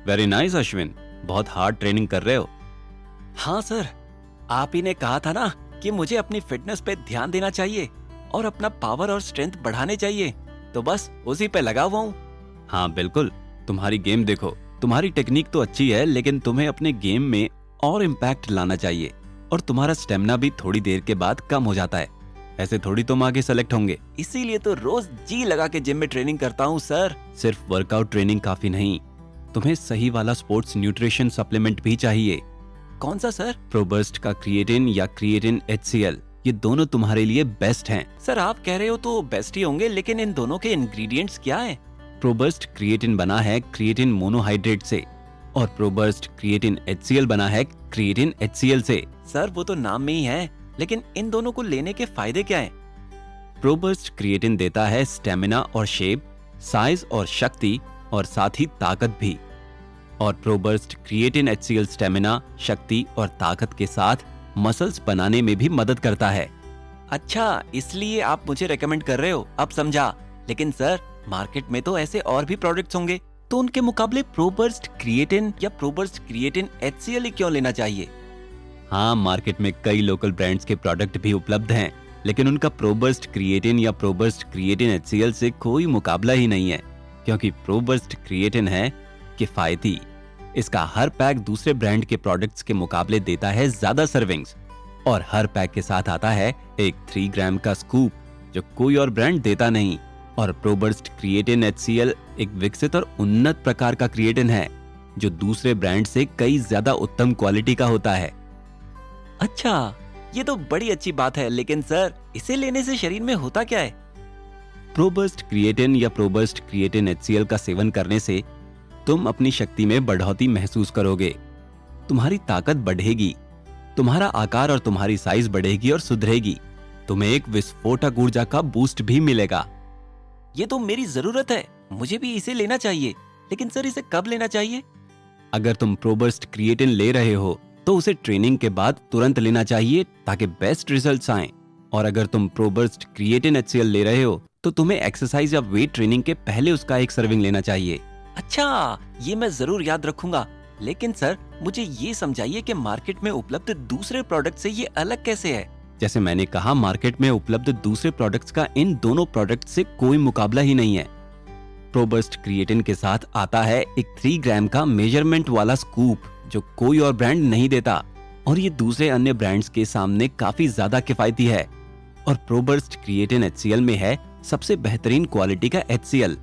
Very nice Ashwin, बहुत hard training कर रहे हो। हाँ सर, आप ही ने कहा था ना कि मुझे अपनी फिटनेस पे ध्यान देना चाहिए और अपना पावर और स्ट्रेंथ बढ़ाने चाहिए, तो बस उसी पे लगा हुआ हूँ। हाँ बिल्कुल, तुम्हारी गेम देखो, तुम्हारी टेक्निक तो अच्छी है लेकिन तुम्हें अपने गेम में और इम्पैक्ट लाना चाहिए और तुम्हारा स्टेमिना भी थोड़ी देर के बाद कम हो जाता है। ऐसे थोड़ी तुम आगे सेलेक्ट होंगे। इसीलिए तो रोज जी लगा के जिम में ट्रेनिंग करता हूँ सर। सिर्फ वर्कआउट ट्रेनिंग काफी नहीं, तुम्हें सही वाला स्पोर्ट्स न्यूट्रिशन सप्लीमेंट भी चाहिए। कौन सा सर? प्रोबर्स्ट का क्रिएटिन या क्रिएटिन HCl, ये दोनों तुम्हारे लिए बेस्ट हैं। सर आप कह रहे हो तो बेस्ट ही होंगे, लेकिन इन दोनों के इंग्रेडिएंट्स क्या हैं? प्रोबर्स्ट क्रिएटिन बना है क्रिएटिन मोनोहाइड्रेट से और प्रोबर्स्ट क्रिएटिन HCl बना है क्रिएटिन HCl से। सर वो तो नाम में ही है, लेकिन इन दोनों को लेने के फायदे क्या हैं? प्रोबर्स्ट क्रिएटिन देता है स्टेमिना और शेप, साइज और शक्ति और साथ ही ताकत भी। और प्रोबर्स्ट क्रिएटिन HCl स्टेमिना, शक्ति और ताकत के साथ मसल्स बनाने में भी मदद करता है। अच्छा, इसलिए आप मुझे रेकमेंड कर रहे हो, अब समझा। लेकिन सर मार्केट में तो ऐसे और भी प्रोडक्ट्स होंगे, तो उनके मुकाबले प्रोबर्स्ट क्रिएटिन या प्रोबर्स्ट क्रिएटिन HCl ही क्यों लेना चाहिए? हाँ, मार्केट में कई लोकल ब्रांड्स के प्रोडक्ट भी उपलब्ध हैं, लेकिन उनका प्रोबर्स्ट क्रिएटिन या प्रोबर्स्ट क्रिएटिन HCl से कोई मुकाबला ही नहीं है, क्योंकि प्रोबर्स्ट क्रिएटिन है किफायती। इसका हर पैक दूसरे ब्रांड के प्रोडक्ट्स के मुकाबले देता है ज्यादा सर्विंग्स और हर पैक के साथ आता है एक 3 ग्राम का स्कूप, जो कोई और ब्रांड देता नहीं। और प्रोबर्स्ट क्रिएटिन HCl एक विकसित और उन्नत प्रकार का क्रिएटिन है, जो दूसरे ब्रांड से कई ज्यादा उत्तम क्वालिटी का होता है। अच्छा, ये तो बड़ी अच्छी बात है, लेकिन सर इसे लेने से शरीर में होता क्या है? प्रोबर्स्ट क्रिएटिन या प्रोबर्स्ट क्रिएटिन HCl का सेवन करने से तुम अपनी शक्ति में बढ़ोतरी महसूस करोगे, तुम्हारी ताकत बढ़ेगी, तुम्हारा आकार और तुम्हारी साइज बढ़ेगी और सुधरेगी, तुम्हें एक विस्फोटक ऊर्जा का बूस्ट भी मिलेगा। ये तो मेरी जरूरत है, मुझे भी इसे लेना चाहिए, लेकिन सर इसे कब लेना चाहिए? अगर तुम प्रोबर्स्ट क्रिएटिन ले रहे हो तो उसे ट्रेनिंग के बाद तुरंत लेना चाहिए ताकि बेस्ट रिजल्ट्स आएं। और अगर तुम प्रोबर्स्ट क्रिएटिन HCl ले रहे हो तो तुम्हें एक्सरसाइज या वेट ट्रेनिंग के पहले उसका एक सर्विंग लेना चाहिए। अच्छा, ये मैं जरूर याद रखूंगा। लेकिन सर मुझे ये समझाइए कि मार्केट में उपलब्ध दूसरे प्रोडक्ट से ये अलग कैसे है? जैसे मैंने कहा, मार्केट में उपलब्ध दूसरे प्रोडक्ट्स का इन दोनों प्रोडक्ट से कोई मुकाबला ही नहीं है। प्रोबर्स्ट क्रिएटिन के साथ आता है एक 3 ग्राम का मेजरमेंट वाला स्कूप, जो कोई और ब्रांड नहीं देता, और ये दूसरे अन्य ब्रांड्स के सामने काफी ज्यादा किफायती है। और प्रोबर्स्ट क्रिएटिन HCl में है सबसे बेहतरीन क्वालिटी का HCl,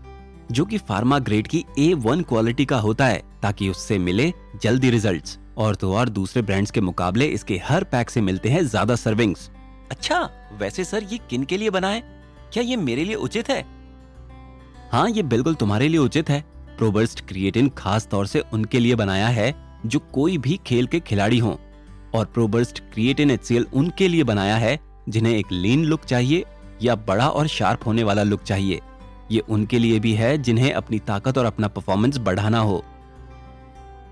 जो कि फार्मा ग्रेड की A1 क्वालिटी का होता है, ताकि उससे मिले जल्दी रिजल्ट्स। और तो और दूसरे ब्रांड्स के मुकाबले इसके हर पैक से मिलते हैं ज्यादा सर्विंग्स। अच्छा, वैसे सर ये किन के लिए बना है? क्या ये मेरे लिए उचित है? हाँ, ये बिल्कुल तुम्हारे लिए उचित है। प्रोबर्स्ट क्रिएटिन खास तौर से उनके लिए बनाया है जो कोई भी खेल के खिलाड़ी हों, और प्रोबर्स्ट क्रिएटिन HCl उनके लिए बनाया है जिन्हें एक लीन लुक चाहिए या बड़ा और शार्प होने वाला लुक चाहिए। ये उनके लिए भी है जिन्हें अपनी ताकत और अपना परफॉर्मेंस बढ़ाना हो।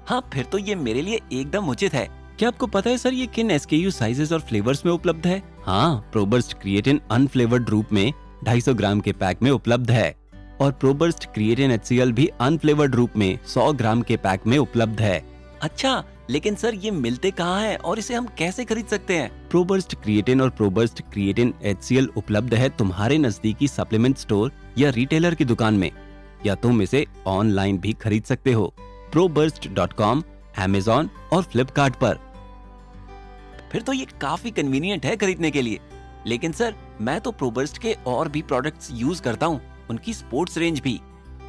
हाँ, फिर तो ये मेरे लिए एकदम उचित है। क्या आपको पता है सर ये किन SKU साइजेस और फ्लेवर्स में उपलब्ध है? हाँ, प्रोबर्स्ट क्रिएटिन अनफ्लेवर्ड रूप में 250 ग्राम के पैक में उपलब्ध है, और प्रोबर्स्ट क्रिएटिन HCl भी अनफ्लेवर्ड रूप में 100 ग्राम के पैक में उपलब्ध है। अच्छा, लेकिन सर ये मिलते कहाँ हैं और इसे हम कैसे खरीद सकते हैं? प्रोबर्स्ट क्रिएटिन और प्रोबर्स्ट क्रिएटिन HCl उपलब्ध है तुम्हारे नजदीकी सप्लीमेंट स्टोर या रिटेलर की दुकान में, या तुम इसे ऑनलाइन भी खरीद सकते हो proburst.com, Amazon और फ्लिपकार्ट पर। फिर तो ये काफी कन्वीनियंट है खरीदने के लिए। लेकिन सर मैं तो प्रोबर्स्ट के और भी प्रोडक्ट्स यूज करता हूँ, उनकी स्पोर्ट्स रेंज भी।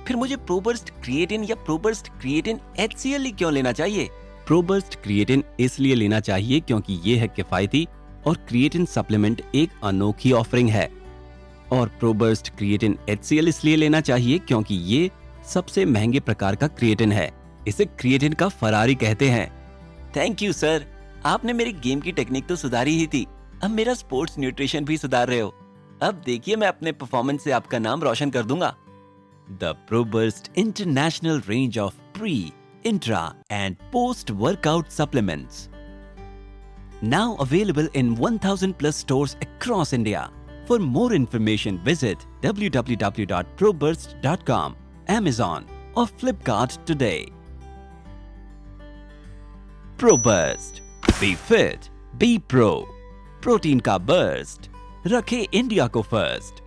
फिर मुझे प्रोबर्स्ट क्रिएटिन या प्रोबर्स्ट क्रिएटिन HCl ही क्यों लेना चाहिए? प्रोबर्स्ट क्रिएटिन इसलिए लेना चाहिए क्योंकि ये है किफायती और क्रिएटिन सप्लीमेंट एक अनोखी ऑफरिंग है। और प्रोबर्स्ट क्रिएटिन HCl इसलिए लेना चाहिए क्योंकि ये सबसे महंगे प्रकार का क्रिएटिन है। इसे क्रिएटिन का फरारी कहते हैं। थैंक यू सर, आपने मेरी गेम की टेक्निक तो सुधारी ही थी, अब मेरा स्पोर्ट्स न्यूट्रिशन भी सुधार रहे हो। अब देखिए मैं अपने परफॉर्मेंस से आपका नाम रोशन कर दूंगा। The Proburst International range of pre, intra and post workout supplements. Now available in 1000 plus stores across India. For more information visit www.proburst.com, Amazon or Flipkart today. ProBurst, be fit, be pro, protein का burst, रखे India को first.